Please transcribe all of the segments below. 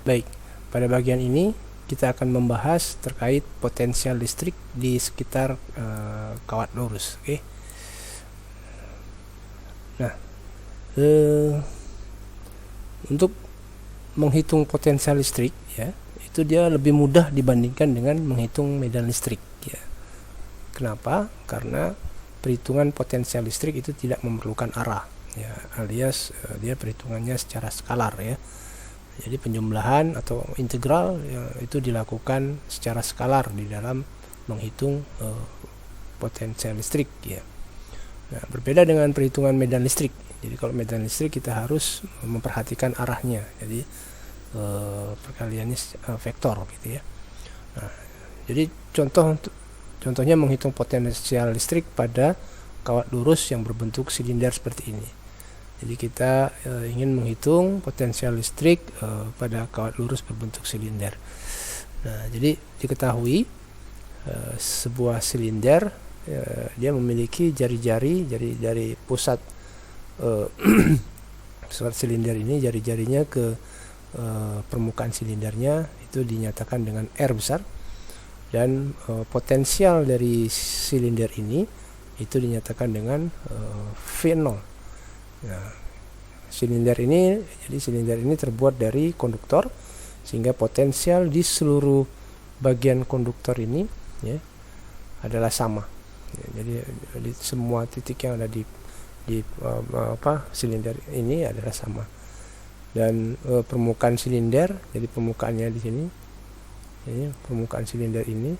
Baik, pada bagian ini kita akan membahas terkait potensial listrik di sekitar kawat lurus. Oke. Nah, untuk menghitung potensial listrik, ya, itu dia lebih mudah dibandingkan dengan menghitung medan listrik. Ya. Kenapa? Karena perhitungan potensial listrik itu tidak memerlukan arah, ya, alias dia perhitungannya secara skalar, ya. Jadi penjumlahan atau integral, ya, itu dilakukan secara skalar di dalam menghitung potensial listrik, ya. Nah, berbeda dengan perhitungan medan listrik. Jadi kalau medan listrik kita harus memperhatikan arahnya. Jadi perkaliannya vektor, gitu ya. Nah, jadi contohnya menghitung potensial listrik pada kawat lurus yang berbentuk silinder seperti ini. Jadi kita ingin menghitung potensial listrik pada kawat lurus berbentuk silinder. Nah, jadi diketahui sebuah silinder dia memiliki jari-jari dari pusat pusat silinder ini, jari-jarinya ke permukaan silindernya itu dinyatakan dengan R besar, dan potensial dari silinder ini itu dinyatakan dengan V0. Nah, silinder ini terbuat dari konduktor, sehingga potensial di seluruh bagian konduktor ini, ya, adalah sama. Ya, jadi semua titik yang ada di silinder ini adalah sama. Dan permukaan silinder, jadi permukaannya di sini, ini permukaan silinder ini,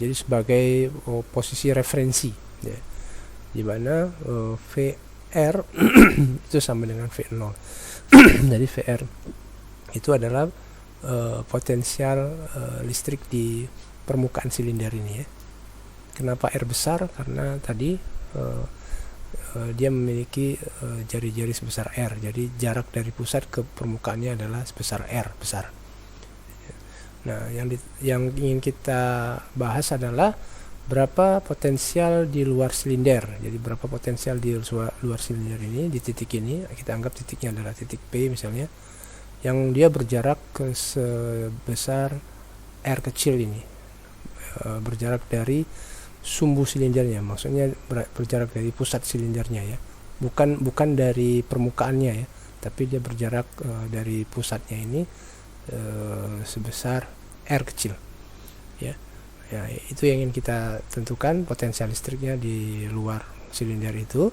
jadi sebagai posisi referensi, ya, di mana VR itu sama dengan V0. Jadi VR itu adalah potensial listrik di permukaan silinder ini, ya. Kenapa R besar? Karena tadi dia memiliki jari-jari sebesar R, jadi jarak dari pusat ke permukaannya adalah sebesar R besar. Nah, yang ingin kita bahas adalah berapa potensial di luar silinder. Jadi berapa potensial di luar silinder ini, di titik ini, kita anggap titiknya adalah titik P misalnya, yang dia berjarak sebesar R kecil ini, berjarak dari sumbu silindernya, maksudnya berjarak dari pusat silindernya, ya, bukan dari permukaannya, ya, tapi dia berjarak dari pusatnya ini sebesar R kecil, ya. Ya, itu yang ingin kita tentukan potensial listriknya di luar silinder itu.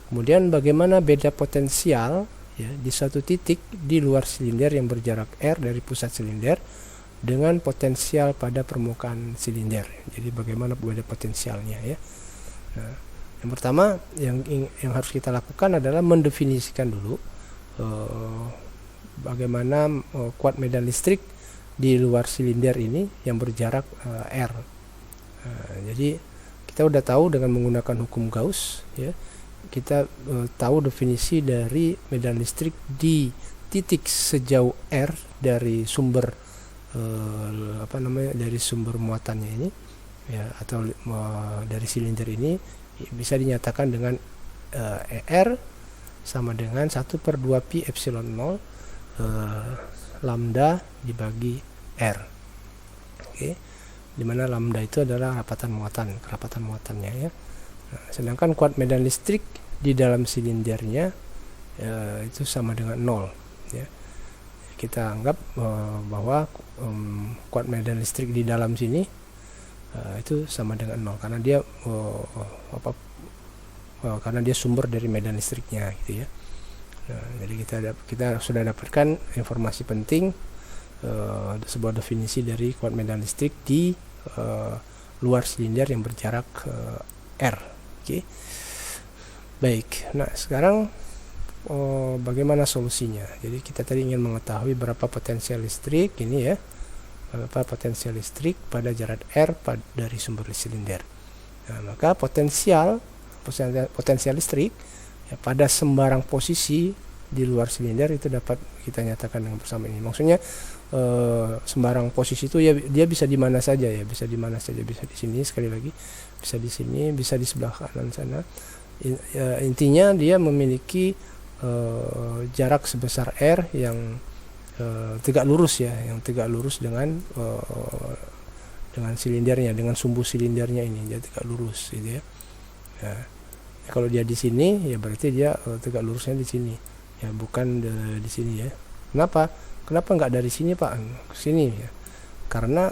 Kemudian bagaimana beda potensial, ya, di suatu titik di luar silinder yang berjarak R dari pusat silinder dengan potensial pada permukaan silinder. Jadi bagaimana beda potensialnya, ya. Nah, yang pertama yang harus kita lakukan adalah mendefinisikan dulu bagaimana kuat medan listrik di luar silinder ini yang berjarak R. Jadi kita udah tahu dengan menggunakan hukum Gauss, ya, kita tahu definisi dari medan listrik di titik sejauh R dari sumber dari sumber muatannya ini, ya, atau dari silinder ini bisa dinyatakan dengan ER sama dengan 1/2 pi epsilon 0 lambda dibagi R. Oke. Di mana lambda itu adalah kerapatan muatannya, ya. Nah, sedangkan kuat medan listrik di dalam silindernya itu sama dengan 0, ya. Kita anggap bahwa kuat medan listrik di dalam sini itu sama dengan 0 karena dia karena dia sumber dari medan listriknya, gitu, ya. Nah, jadi kita sudah dapatkan informasi penting, sebuah definisi dari kuat medan listrik di luar silinder yang berjarak R. Oke. Baik. Nah, sekarang bagaimana solusinya? Jadi kita tadi ingin mengetahui berapa potensial listrik ini, ya, berapa potensial listrik pada jarak R dari sumber silinder. Nah, maka potensial listrik, ya, pada sembarang posisi di luar silinder itu dapat kita nyatakan dengan persamaan ini. Maksudnya sembarang posisi itu, ya, dia bisa di mana saja, ya, bisa di mana saja, bisa di sini, sekali lagi bisa di sini, bisa di sebelah kanan sana. Intinya dia memiliki jarak sebesar R yang tegak lurus ya, yang tegak lurus dengan silindernya, dengan sumbu silindernya ini dia tegak lurus gitu ya. Nah, kalau dia di sini ya berarti dia tegak lurusnya di sini ya, bukan di sini ya. Kenapa nggak dari sini Pak ke sini ya? Karena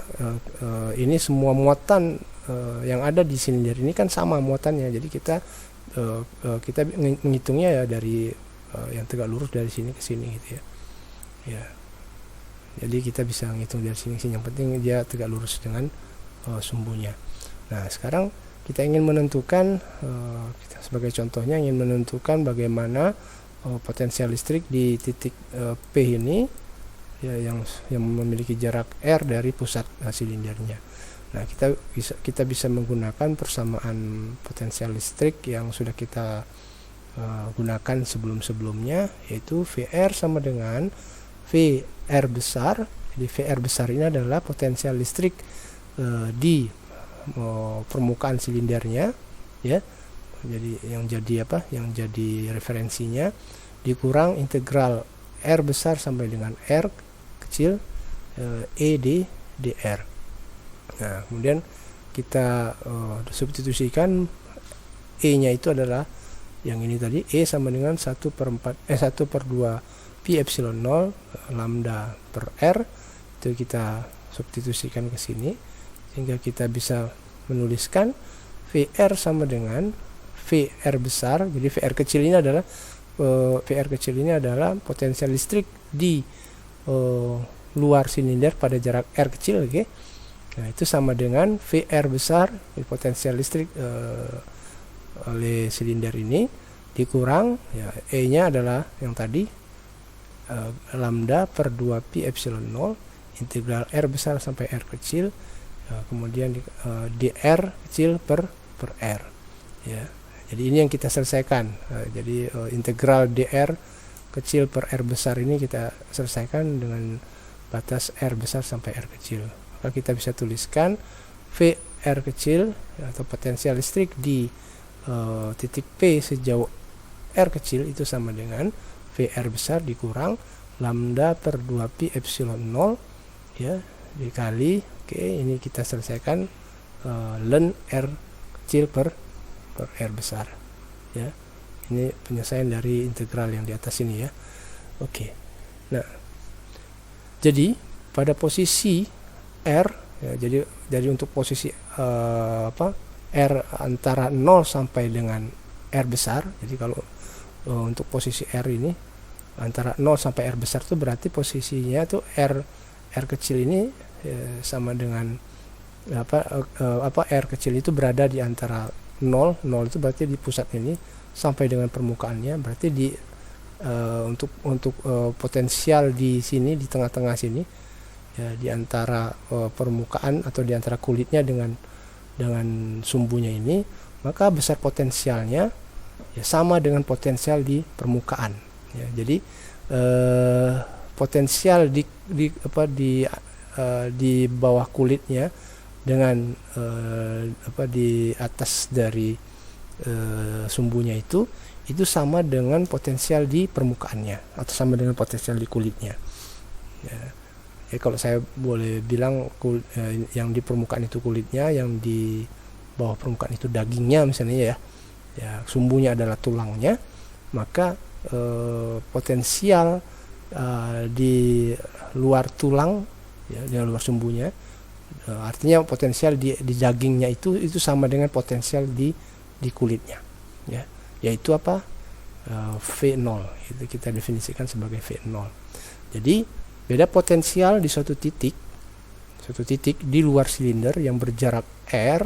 ini semua muatan yang ada di silinder ini kan sama muatannya, jadi kita menghitungnya ya dari yang tegak lurus dari sini ke sini gitu ya. Ya, jadi kita bisa menghitung dari sini, yang penting dia tegak lurus dengan sumbunya. Nah, sekarang kita ingin menentukan, kita sebagai contohnya ingin menentukan bagaimana potensial listrik di titik P ini ya, yang memiliki jarak R dari pusat silindernya. Nah, kita bisa menggunakan persamaan potensial listrik yang sudah kita gunakan sebelumnya, yaitu VR sama dengan VR besar. Jadi VR besar ini adalah potensial listrik di permukaan silindernya ya. Jadi yang jadi referensinya dikurang integral R besar sampai dengan R kecil E dr. Nah, kemudian kita substitusikan E nya itu adalah yang ini tadi, E sama dengan 1/2 pi epsilon 0 lambda per R. Itu kita substitusikan ke sini sehingga kita bisa menuliskan VR sama dengan VR besar. Jadi VR kecil ini adalah potensial listrik di luar silinder pada jarak R kecil, oke. Nah, itu sama dengan VR besar, potensial listrik oleh silinder ini dikurang ya, E nya adalah yang tadi lambda per 2 pi epsilon 0 integral R besar sampai R kecil kemudian dr kecil per R ya. Jadi ini yang kita selesaikan. Jadi integral dr kecil per R besar ini kita selesaikan dengan batas R besar sampai R kecil. Maka kita bisa tuliskan VR kecil atau potensial listrik di titik P sejauh R kecil itu sama dengan VR besar dikurang lambda per 2 pi epsilon 0 ya, dikali ini kita selesaikan ln R kecil per R besar ya. Ini penyelesaian dari integral yang di atas ini ya. Oke. Nah, jadi pada posisi R ya, jadi untuk posisi R antara 0 sampai dengan R besar. Jadi kalau untuk posisi R ini antara 0 sampai R besar itu berarti posisinya tuh R kecil ini sama dengan R kecil itu berada di antara 0 itu berarti di pusat ini sampai dengan permukaannya, berarti di untuk potensial di sini di tengah-tengah sini ya, di antara permukaan atau di antara kulitnya dengan sumbunya ini, maka besar potensialnya ya sama dengan potensial di permukaan ya. Jadi potensial di bawah kulitnya dengan di atas dari sumbunya itu sama dengan potensial di permukaannya atau sama dengan potensial di kulitnya ya. Jadi kalau saya boleh bilang yang di permukaan itu kulitnya, yang di bawah permukaan itu dagingnya misalnya ya sumbunya adalah tulangnya, maka potensial di luar tulang ya, di luar sumbunya artinya potensial di dagingnya itu sama dengan potensial di kulitnya ya, yaitu V0 itu kita definisikan sebagai V0. Jadi beda potensial di suatu titik di luar silinder yang berjarak R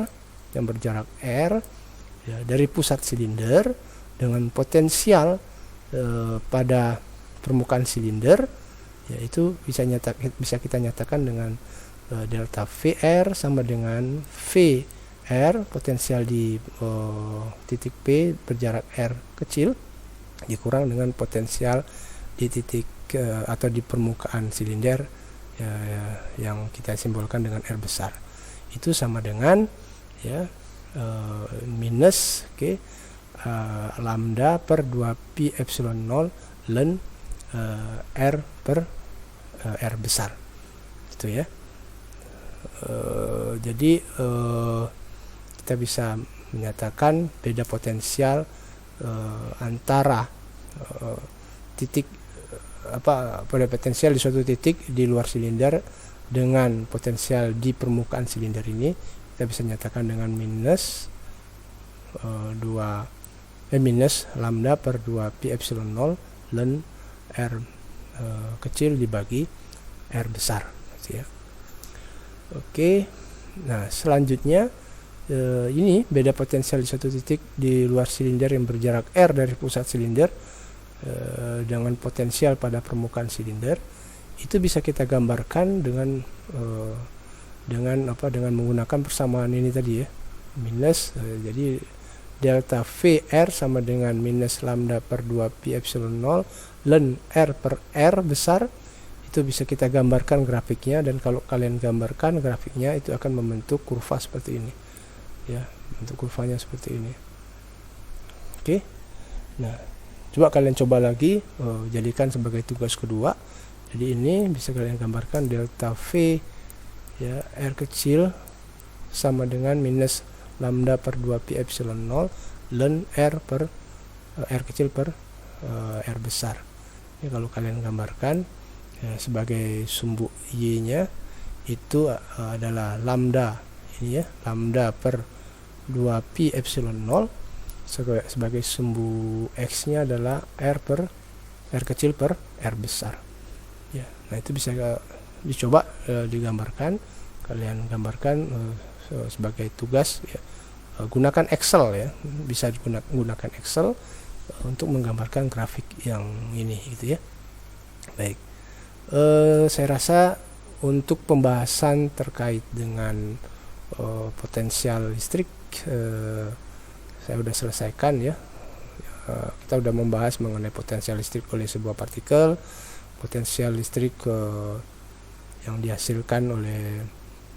ya, dari pusat silinder dengan potensial pada permukaan silinder yaitu bisa kita nyatakan dengan delta VR sama dengan VR potensial di titik P berjarak R kecil dikurang dengan potensial di titik atau di permukaan silinder yang kita simbolkan dengan R besar, itu sama dengan ya minus lambda per 2 pi epsilon 0 ln R per R besar, itu ya. Jadi kita bisa menyatakan beda potensial antara titik pada potensial di suatu titik di luar silinder dengan potensial di permukaan silinder ini kita bisa nyatakan dengan minus lambda per 2 pi epsilon 0 ln R kecil dibagi R besar, gitu ya. Oke, nah selanjutnya ini beda potensial di satu titik di luar silinder yang berjarak R dari pusat silinder dengan potensial pada permukaan silinder, itu bisa kita gambarkan dengan menggunakan persamaan ini tadi ya, minus jadi delta VR sama dengan minus lambda per 2 pi epsilon 0 ln R per R besar. Itu bisa kita gambarkan grafiknya, dan kalau kalian gambarkan grafiknya itu akan membentuk kurva seperti ini ya, bentuk kurvanya seperti ini. Oke, nah coba kalian coba lagi jadikan sebagai tugas kedua. Jadi ini bisa kalian gambarkan delta V ya, R kecil sama dengan minus lambda per 2 pi epsilon 0 ln R per R kecil per R besar. Ini kalau kalian gambarkan ya, sebagai sumbu Y-nya itu adalah lambda ini ya, lambda per 2 pi epsilon 0, sebagai sumbu X-nya adalah R per R kecil per R besar ya. Nah itu bisa dicoba digambarkan, kalian gambarkan sebagai tugas ya. Gunakan Excel ya, bisa gunakan Excel untuk menggambarkan grafik yang ini gitu ya. Baik, saya rasa untuk pembahasan terkait dengan potensial listrik saya sudah selesaikan ya. Kita sudah membahas mengenai potensial listrik oleh sebuah partikel, potensial listrik yang dihasilkan oleh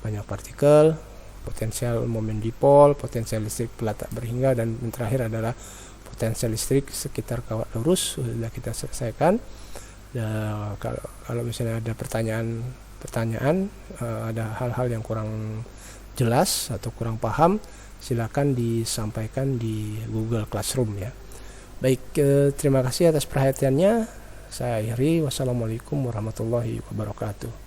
banyak partikel, potensial momen dipol, potensial listrik pelatak berhingga, dan yang terakhir adalah potensial listrik sekitar kawat lurus. Sudah kita selesaikan. Kalau misalnya ada pertanyaan, ada hal-hal yang kurang jelas atau kurang paham, silakan disampaikan di Google Classroom ya. Baik, terima kasih atas perhatiannya. Saya akhiri. Wassalamualaikum warahmatullahi wabarakatuh.